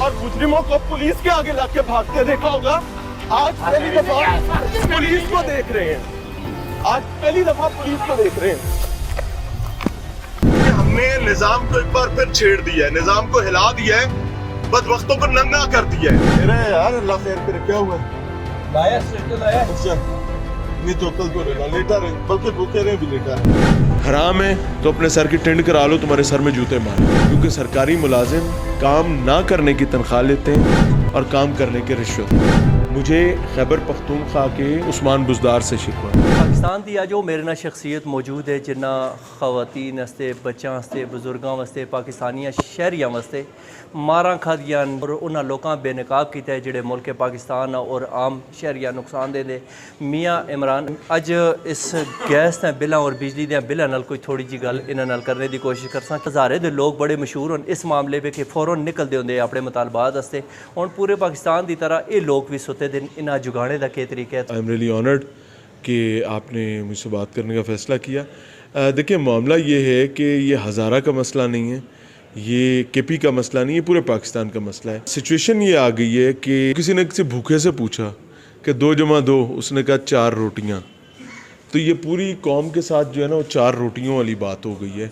और मुजरिमों को पुलिस के आगे लाके भागते देखा होगा। आज पहली दफा पुलिस को देख रहे हैं, आज पहली दफा पुलिस को देख रहे हैं। हमने निजाम को एक बार फिर छेड़ दिया है, निजाम को हिला दिया है, बदबख्तों को नंगा कर दिया है। मेरा यार अल्लाह खैर करे, क्या हुआ? लाया स्टेटस लाया। अच्छा नहीं तो कल तो रहना लेटा रहे, बल्कि भूखे रहे भी लेटा रहे। हराम है तो अपने सर की टिंड करा लो, तुम्हारे सर में जूते मारो, क्योंकि सरकारी मुलाजिम काम ना करने की तनख्वाह लेते हैं और काम करने की रिश्वत। मुझे खैबर पख्तूनख्वा के उस्मान बुज़दार से शिकवा। पाकिस्तान दी जो मेरे ना शख्सियत मौजूद है जिन्ना खवातीन वास्ते, बच्चों वास्ते, बुजुर्गों वास्ते, पाकिस्तानियां शहरियां वास्ते मारा खादियां और उन्होंने लोगों बेनकाब किया है जिहड़े मुल्क पाकिस्तान और आम शहरियां नुकसान दे मियाँ इमरान अज इस गैस के बिलों और बिजली के बिलों नाल कोई थोड़ी जी गल इन्हां नाल करने की कोशिश करसा। हज़ारे दे लोग बड़े मशहूर हैं इस मामले में कि फौरन निकलते होंगे अपने मुतालबात वास्ते। हुण पूरे पाकिस्तान की तरह ये लोग भी सुते दिन इन्हां जुगाने का क्या तरीका है? आई एम रियली ऑनर्ड कि आपने मुझसे बात करने का फ़ैसला किया। देखिए मामला ये है कि ये हज़ारा का मसला नहीं है, ये केपी का मसला नहीं है, पूरे पाकिस्तान का मसला है। सिचुएशन ये आ गई है कि किसी ने किसी भूखे से पूछा कि 2 + 2, उसने कहा 4 रोटियां। तो ये पूरी कौम के साथ जो है ना वो 4 रोटियों वाली बात हो गई है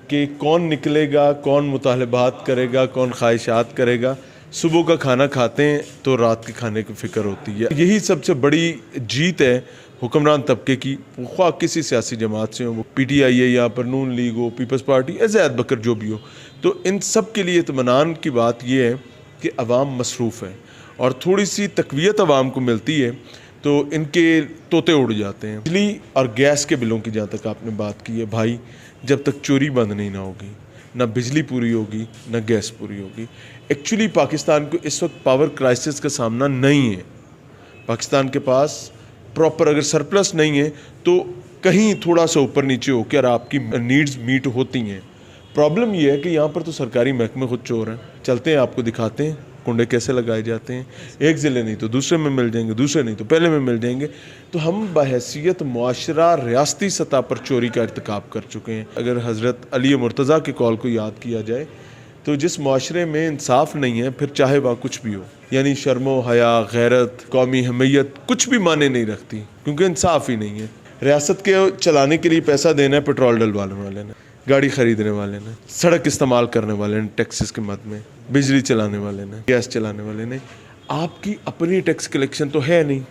कि कौन निकलेगा, कौन मुतालबात करेगा, कौन ख्वाहिशात करेगा। सुबह का खाना खाते हैं तो रात के खाने की फ़िक्र होती है। यही सबसे बड़ी जीत है हुक्मरान तबके की, ख्वाह किसी सियासी जमात से हो, वो PTI है, यहाँ पर नून लीग हो, पीपल्स पार्टी, ज़ैद बकर जो भी हो। तो इन सब के लिए इत्मीनान की बात यह है कि अवाम मसरूफ़ है और थोड़ी सी तक़वियत अवाम को मिलती है तो इनके तोते उड़ जाते हैं। बिजली और गैस के बिलों की जहाँ तक आपने बात की है भाई, जब तक चोरी बंद नहीं ना होगी, ना बिजली पूरी होगी, ना गैस पूरी होगी। एक्चुअली पाकिस्तान को इस वक्त पावर क्राइसिस का सामना नहीं है। पाकिस्तान के पास प्रॉपर अगर सरप्लस नहीं है तो कहीं थोड़ा सा ऊपर नीचे होकर आपकी नीड्स मीट होती हैं। प्रॉब्लम ये है कि यहाँ पर तो सरकारी महकमे खुद चोर हैं। चलते हैं आपको दिखाते हैं कुंडे कैसे लगाए जाते हैं। एक ज़िले नहीं तो दूसरे में मिल जाएंगे, दूसरे नहीं तो पहले में मिल जाएंगे। तो हम बहैसियत मुआशरा रियासती सतह पर चोरी का इर्तिकाब कर चुके हैं। अगर हज़रत अली मुर्तज़ा के कॉल को याद किया जाए तो जिस मुआशरे में इंसाफ नहीं है फिर चाहे वहाँ कुछ भी हो, यानी शर्मो हया, गैरत, कौमी हमीयत कुछ भी माने नहीं रखती, क्योंकि इंसाफ ही नहीं है। रियासत के चलाने के लिए पैसा देना है पेट्रोल डलवाने वाले ने, गाड़ी ख़रीदने वाले ने, सड़क इस्तेमाल करने वाले ने टैक्सेस के मद में, बिजली चलाने वाले ने, गैस चलाने वाले ने। आपकी अपनी टैक्स कलेक्शन तो है नहीं,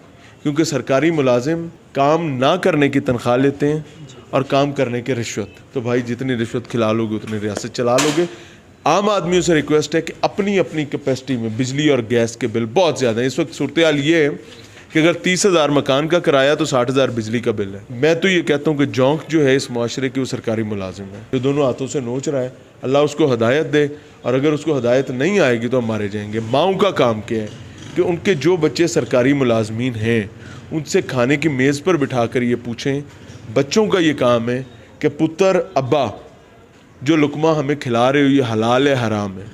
क्योंकि सरकारी मुलाजिम काम ना करने की तनख्वाह लेते हैं और काम करने की रिश्वत। तो भाई जितनी रिश्वत खिला लोगे उतनी रियासत चला लोगे। आम आदमियों से रिक्वेस्ट है कि अपनी अपनी कैपेसिटी में बिजली और गैस के बिल बहुत ज़्यादा है। इस वक्त सूरत हाल ये है कि अगर 30,000 मकान का किराया तो 60,000 बिजली का बिल है। मैं तो ये कहता हूँ कि जौंक जो है इस माशरे की वो सरकारी मुलाजिम है, जो दोनों हाथों से नोच रहा है। अल्लाह उसको हदायत दे, और अगर उसको हदायत नहीं आएगी तो हम मारे जाएंगे। माओं का काम क्या है कि उनके जो बच्चे सरकारी मुलाजमीन हैं उनसे खाने की मेज़ पर बिठा कर ये पूछें। बच्चों का ये काम है कि पुत्र अब्बा जो लुकमा हमें खिला रहे हो ये हलाल है हराम है।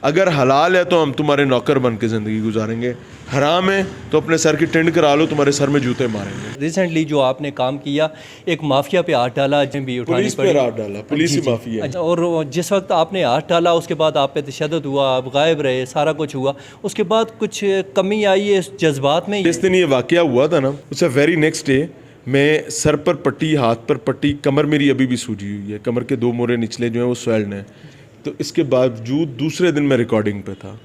अगर हलाल है तो हम तुम्हारे नौकर बन के ज़िंदगी गुजारेंगे, हराम है तो अपने सर की टिंड करा लो, तुम्हारे सर में जूते मारेंगे। रिसेंटली जो आपने काम किया, एक माफिया पे हाथ डाला, भी उठानी पुलिस पे हाथ डाला, पुलिस ही माफिया है। अच्छा, और जिस वक्त आपने हाथ डाला उसके बाद आप पे तशद्दुद हुआ, आप गायब रहे, सारा कुछ हुआ, उसके बाद कुछ कमी आई है इस जज्बात में? जिस दिन ये वाकया हुआ था ना उससे वेरी नेक्स्ट डे मैं सर पर पट्टी, हाथ पर पट्टी, कमर मेरी अभी भी सूजी हुई है, कमर के 2 मोरे निचले जो हैं वो स्वेल्ड हैं। तो इसके बावजूद दूसरे दिन मैं रिकॉर्डिंग पे था।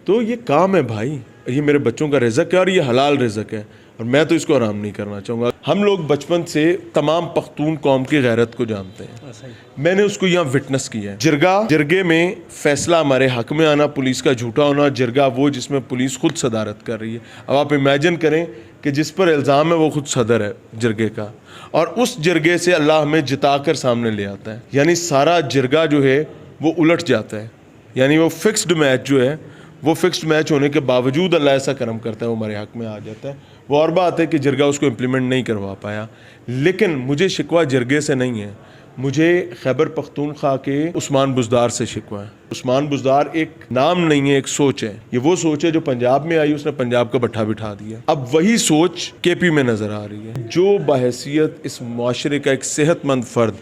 तो ये काम है भाई, ये मेरे बच्चों का रिज़्क है और ये हलाल रिज़्क है और मैं तो इसको आराम नहीं करना चाहूँगा। हम लोग बचपन से तमाम पख्तून कौम की गैरत को जानते हैं। मैंने उसको यहाँ विटनेस किया है। जिरगे में फैसला हमारे हक में आना, पुलिस का झूठा होना। जिरगा वो जिसमें पुलिस खुद सदारत कर रही है। अब आप इमेजिन करें कि जिस पर इल्ज़ाम है वो खुद सदर है जिरगे का, और उस जिरगे से अल्लाह हमें जिता कर सामने ले आता है। यानी सारा जिरगा जो है वो उलट जाता है, यानी वो फिक्स्ड मैच जो है वो फिक्स्ड मैच होने के बावजूद अल्लाह ऐसा करम करता है, वो हमारे हक में आ जाता है। वो और बात है कि जिरगा उसको इम्प्लीमेंट नहीं करवा पाया। लेकिन मुझे शिकवा जिरगे से नहीं है, मुझे खैबर पख्तूनख्वा के उस्मान बुज़दार से शिकवा है। उस्मान बुज़दार एक नाम नहीं है, एक सोच है। ये वो सोच है जो पंजाब में आई, उसने पंजाब का भट्ठा बिठा दिया। अब वही सोच केपी में नज़र आ रही है। जो बहैसियत इस मुआशरे का एक सेहतमंद फ़र्द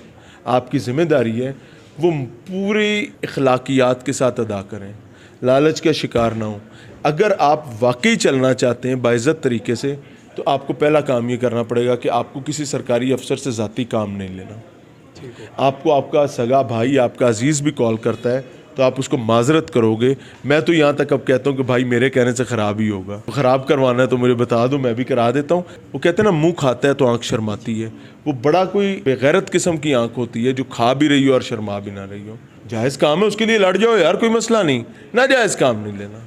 आपकी ज़िम्मेदारी है वो पूरी अखलाकियात के साथ अदा करें। लालच का शिकार ना हो। अगर आप वाकई चलना चाहते हैं बाइज़्ज़त तरीके से, तो आपको पहला काम ये करना पड़ेगा कि आपको किसी सरकारी अफसर से ज़ाती काम नहीं लेना। आपको आपका सगा भाई, आपका अजीज़ भी कॉल करता है तो आप उसको माजरत करोगे। मैं तो यहाँ तक अब कहता हूँ कि भाई मेरे कहने से ख़राब ही होगा, ख़राब करवाना है तो मुझे बता दो, मैं भी करा देता हूँ। वो कहते हैं ना, मुंह खाता है तो आंख शर्माती है। वो बड़ा कोई बेगैरत किस्म की आंख होती है जो खा भी रही हो और शर्मा भी ना रही हो। जायज़ काम है, उसके लिए लड़ जाओ यार, कोई मसला नहीं। ना जायज़ काम नहीं लेना।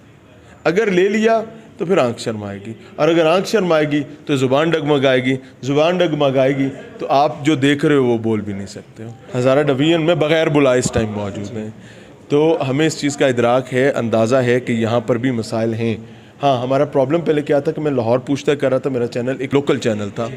अगर ले लिया तो फिर आंख शर्माएगी, और अगर आंख शर्माएगी तो ज़ुबान डगमगाएगी, ज़ुबान डगमगाएगी तो आप जो देख रहे हो वो बोल भी नहीं सकते हो। हज़ारा डिवीज़न में बग़ैर बुलाए इस टाइम मौजूद हैं, तो हमें इस चीज़ का इदराक है, अंदाज़ा है कि यहाँ पर भी मसाइल हैं। हाँ, हमारा प्रॉब्लम पहले क्या था कि मैं लाहौर पूछता कर रहा था, मेरा चैनल एक लोकल चैनल था।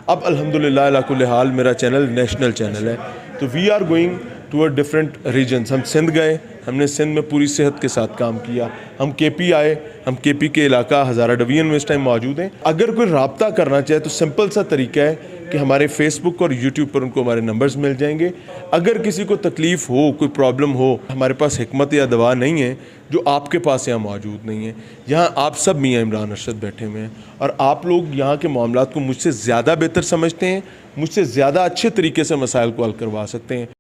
अब अल्हम्दुलिल्लाह अला कुल्ल हाल मेरा चैनल नेशनल चैनल है। तो we are going toward different regions. हम सिंध गए, हमने सिंध में पूरी सेहत के साथ काम किया। हम केपी आए, हम केपी के इलाका हज़ारा डिवीज़न में इस टाइम मौजूद हैं। अगर कोई रब्ता करना चाहे तो सिंपल सा तरीका है कि हमारे फेसबुक और यूट्यूब पर उनको हमारे नंबर्स मिल जाएंगे। अगर किसी को तकलीफ़ हो, कोई प्रॉब्लम हो, हमारे पास हिकमत या दवा नहीं है जो आपके पास यहाँ मौजूद नहीं है। यहाँ आप सब मियाँ इमरान अरशद बैठे हुए हैं और आप लोग यहाँ के मामलात को मुझसे ज़्यादा बेहतर समझते हैं, मुझसे ज़्यादा अच्छे तरीके से मसाइल को हल करवा सकते हैं।